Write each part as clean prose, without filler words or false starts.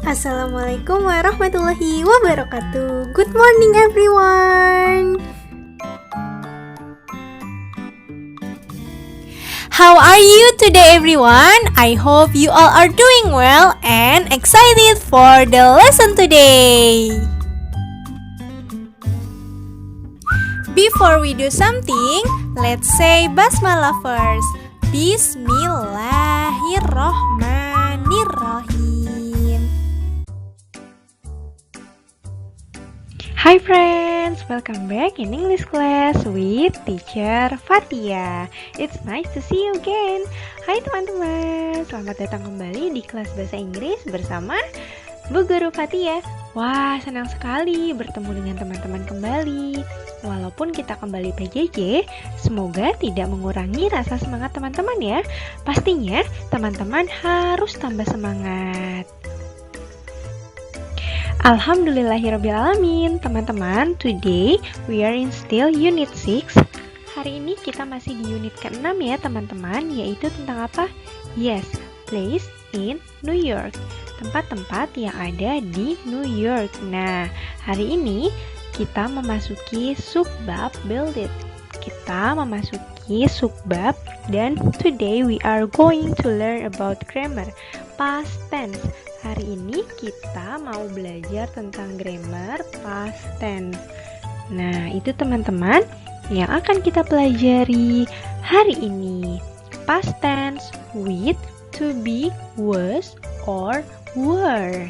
Assalamualaikum warahmatullahi wabarakatuh. Good morning everyone. How are you today everyone? I hope you all are doing well and excited for the lesson today. Before we do something, let's say basmalah first. Bismillahirrohmanirrohim. Hi friends, welcome back in English class with teacher Fatia. It's nice to see you again. Hai teman-teman, selamat datang kembali di kelas bahasa Inggris bersama Bu Guru Fatia. Wah, senang sekali bertemu dengan teman-teman kembali. Walaupun kita kembali PJJ, semoga tidak mengurangi rasa semangat teman-teman ya. Pastinya teman-teman harus tambah semangat. Alhamdulillahirrabbilalamin, teman-teman, today we are in still unit 6. Hari ini kita masih di unit ke-6 ya teman-teman, yaitu tentang apa? Yes, place in New York, tempat-tempat yang ada di New York. Nah, hari ini kita memasuki subbab build it. Kita memasuki subbab dan today we are going to learn about grammar, past tense. Hari ini kita mau belajar tentang grammar past tense. Nah, itu teman-teman yang akan kita pelajari hari ini. Past tense with to be, was, or were.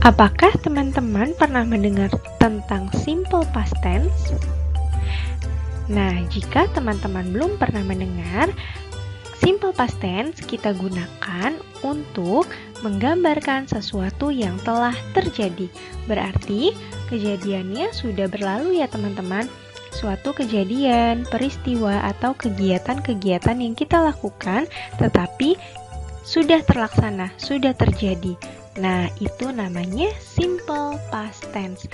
Apakah teman-teman pernah mendengar tentang simple past tense? Nah, jika teman-teman belum pernah mendengar, simple past tense kita gunakan untuk menggambarkan sesuatu yang telah terjadi. Berarti kejadiannya sudah berlalu ya teman-teman. Suatu kejadian, peristiwa, atau kegiatan-kegiatan yang kita lakukan tetapi sudah terlaksana, sudah terjadi. Nah, itu namanya simple past tense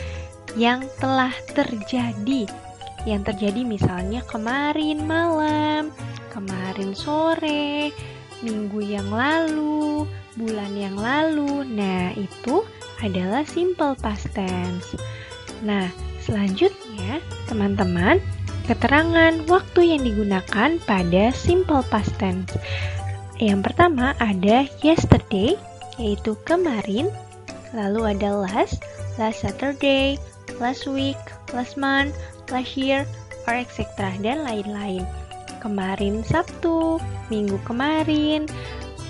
yang telah terjadi. Yang terjadi misalnya kemarin malam, kemarin sore, minggu yang lalu, bulan yang lalu. Nah, itu adalah simple past tense. Nah, selanjutnya teman-teman, keterangan waktu yang digunakan pada simple past tense. Yang pertama ada yesterday, yaitu kemarin. Lalu ada last Saturday, last week, last month, last year, or etc. dan lain-lain. Kemarin Sabtu, minggu kemarin,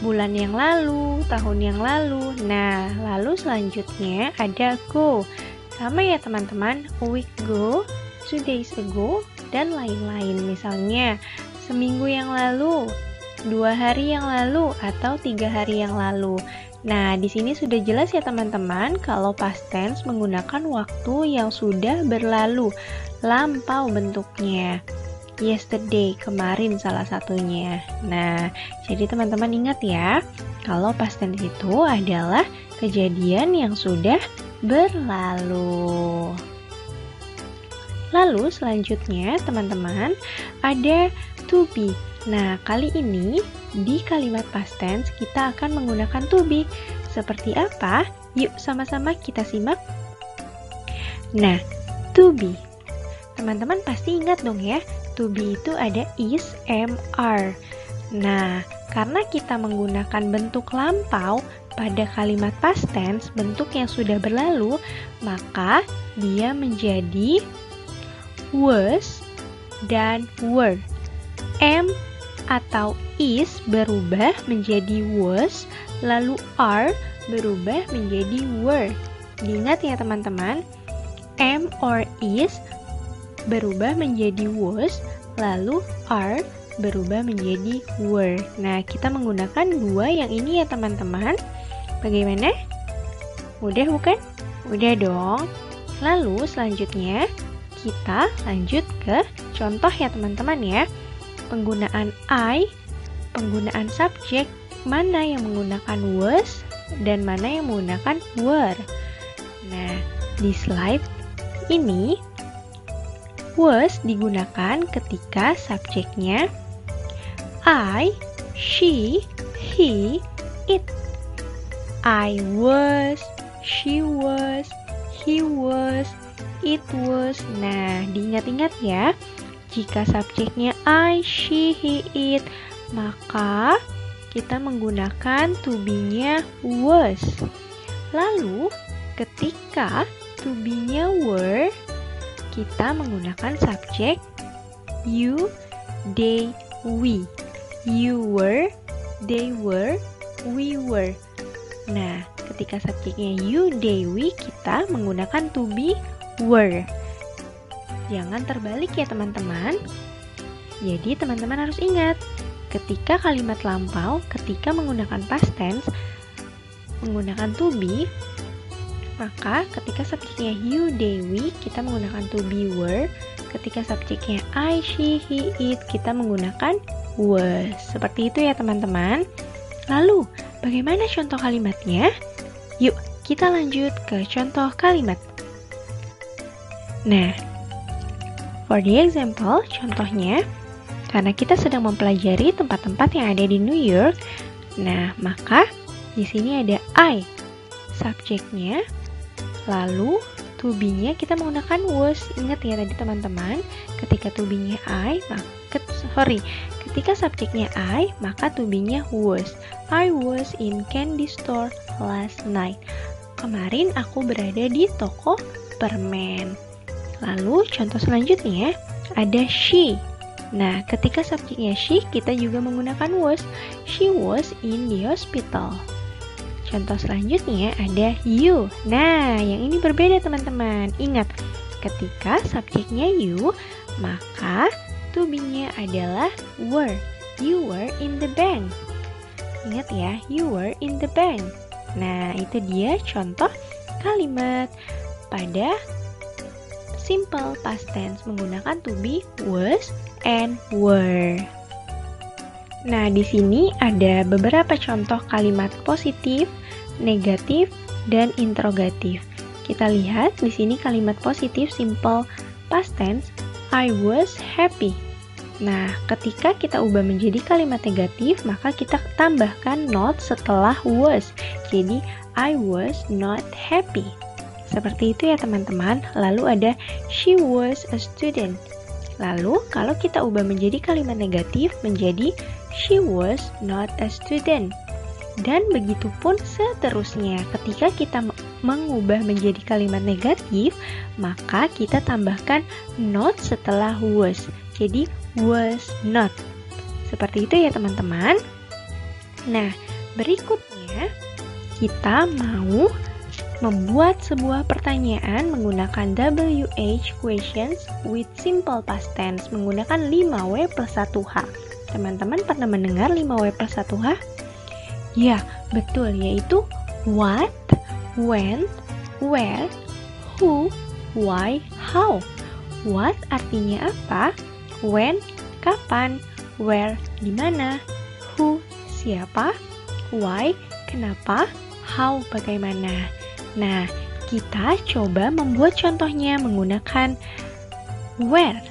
bulan yang lalu, tahun yang lalu. Nah, lalu selanjutnya ada go. Sama ya teman-teman, a week ago, 2 days ago, dan lain-lain. Misalnya, seminggu yang lalu, 2 hari yang lalu, atau 3 hari yang lalu. Nah, di sini sudah jelas ya teman-teman kalau past tense menggunakan waktu yang sudah berlalu, lampau bentuknya. Yesterday, kemarin salah satunya. Nah, jadi teman-teman ingat ya, kalau past tense itu adalah kejadian yang sudah berlalu. Lalu selanjutnya teman-teman ada to be. Nah, kali ini di kalimat past tense kita akan menggunakan to be. Seperti apa? Yuk sama-sama kita simak. Nah, to be. Teman-teman pasti ingat dong ya, to be itu ada is, am, are. Nah, karena kita menggunakan bentuk lampau pada kalimat past tense, bentuk yang sudah berlalu, maka dia menjadi was dan were. Am atau is berubah menjadi was, lalu are berubah menjadi were. Diingat ya teman-teman, am or is berubah menjadi was, lalu are berubah menjadi were. Nah, kita menggunakan dua yang ini ya teman-teman. Bagaimana? Mudah bukan? Udah dong. Lalu selanjutnya kita lanjut ke contoh ya teman-teman ya. Penggunaan I, penggunaan subjek, mana yang menggunakan was dan mana yang menggunakan were. Nah, di slide ini was digunakan ketika subjeknya I, she, he, it. I was, she was, he was, it was. Nah, diingat-ingat ya. Jika subjeknya I, she, he, it, maka kita menggunakan to be-nya was. Lalu, ketika to be-nya were, kita menggunakan subjek you, they, we. You were, they were, we were. Nah, ketika subjeknya you, they, we, kita menggunakan to be were. Jangan terbalik ya teman-teman. Jadi teman-teman harus ingat, ketika kalimat lampau, ketika menggunakan past tense, menggunakan to be, maka ketika subjeknya you, they, we, kita menggunakan to be were. Ketika subjeknya I, she, he, it, kita menggunakan was. Seperti itu ya teman-teman. Lalu, bagaimana contoh kalimatnya? Yuk, kita lanjut ke contoh kalimat. Nah, for the example, contohnya, karena kita sedang mempelajari tempat-tempat yang ada di New York, nah, maka di sini ada I, subjeknya, lalu to be-nya kita menggunakan was. Ingat ya tadi teman-teman, ketika to be-nya I, ketika subjeknya I, maka to be-nya was. I was in candy store last night. Kemarin aku berada di toko permen. Lalu contoh selanjutnya ada she. Nah, ketika subjeknya she, kita juga menggunakan was. She was in the hospital. Contoh selanjutnya ada you. Nah, yang ini berbeda teman-teman. Ingat, ketika subjeknya you, maka to be-nya adalah were. You were in the bank. Ingat ya, you were in the bank. Nah, itu dia contoh kalimat pada simple past tense menggunakan to be, was, and were. Nah, di sini ada beberapa contoh kalimat positif, negatif, dan interrogatif. Kita lihat di sini kalimat positif simple past tense, I was happy. Nah, ketika kita ubah menjadi kalimat negatif, maka kita tambahkan not setelah was. Jadi, I was not happy. Seperti itu ya teman-teman. Lalu ada she was a student. Lalu, kalau kita ubah menjadi kalimat negatif, menjadi she was not a student. Dan begitu pun seterusnya. Ketika kita mengubah menjadi kalimat negatif, maka kita tambahkan not setelah was. Jadi, was not. Seperti itu ya teman-teman. Nah, berikutnya kita mau membuat sebuah pertanyaan menggunakan WH questions with simple past tense menggunakan 5W plus 1H. Teman-teman pernah mendengar 5W plus 1H? Ya, betul, yaitu what, when, where, who, why, how. What artinya apa? When, kapan, where, di mana, who, siapa, why, kenapa, how, bagaimana. Nah, kita coba membuat contohnya menggunakan where.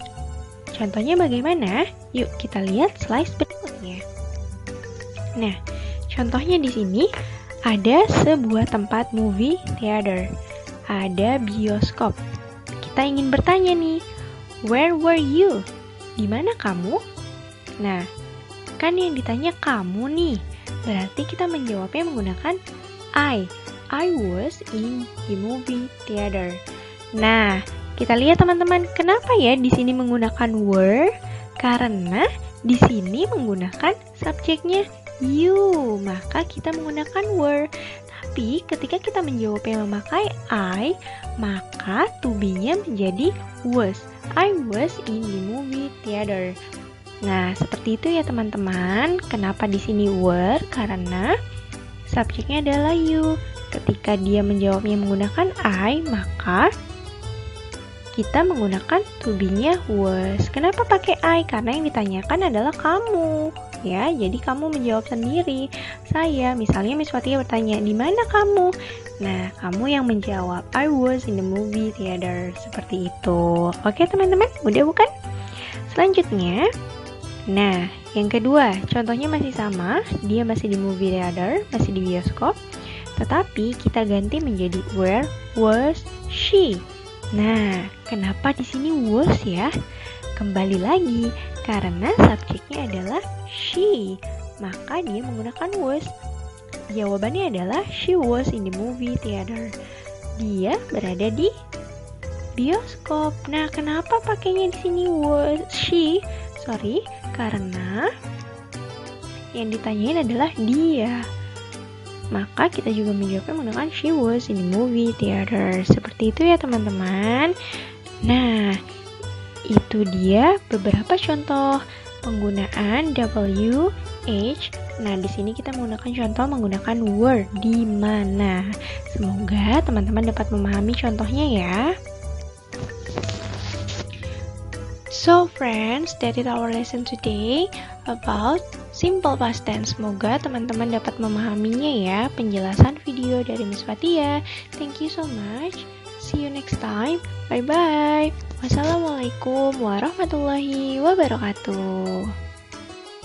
Contohnya bagaimana? Yuk kita lihat slide berikutnya. Nah, contohnya di sini ada sebuah tempat movie theater, ada bioskop. Kita ingin bertanya nih, where were you? Di mana kamu? Nah, kan yang ditanya kamu nih. Berarti kita menjawabnya menggunakan I was in the movie theater. Nah, kita lihat teman-teman, kenapa ya di sini menggunakan were? Karena di sini menggunakan subjeknya you, maka kita menggunakan were. Tapi ketika kita menjawabnya memakai I, maka to be-nya menjadi was. I was in the movie theater. Nah, seperti itu ya teman-teman. Kenapa di sini were? Karena subjeknya adalah you. Ketika dia menjawabnya menggunakan I, maka kita menggunakan to be-nya was. Kenapa pakai I? Karena yang ditanyakan adalah kamu. Ya, jadi kamu menjawab sendiri. Saya, misalnya Miss Fatia bertanya, di mana kamu? Nah, kamu yang menjawab, I was in the movie theater. Seperti itu. Oke teman-teman, mudah bukan? Selanjutnya, nah, yang kedua, contohnya masih sama. Dia masih di movie theater, masih di bioskop. Tetapi kita ganti menjadi where was she. Nah, kenapa di sini was ya? Kembali lagi, karena subjeknya adalah she, maka dia menggunakan was. Jawabannya adalah she was in the movie theater. Dia berada di bioskop. Nah, kenapa pakainya di sini was she? Sorry, karena yang ditanyain adalah dia. Maka kita juga menjawabnya menggunakan she was in the movie theater. Seperti itu ya teman-teman. Nah, itu dia beberapa contoh penggunaan WH. Nah, di sini kita menggunakan contoh menggunakan were, di mana. Semoga teman-teman dapat memahami contohnya ya. So friends, that is our lesson today about simple past tense. Semoga teman-teman dapat memahaminya ya, penjelasan video dari Miss Fatia. Thank you so much. See you next time. Bye-bye. Wassalamualaikum warahmatullahi wabarakatuh.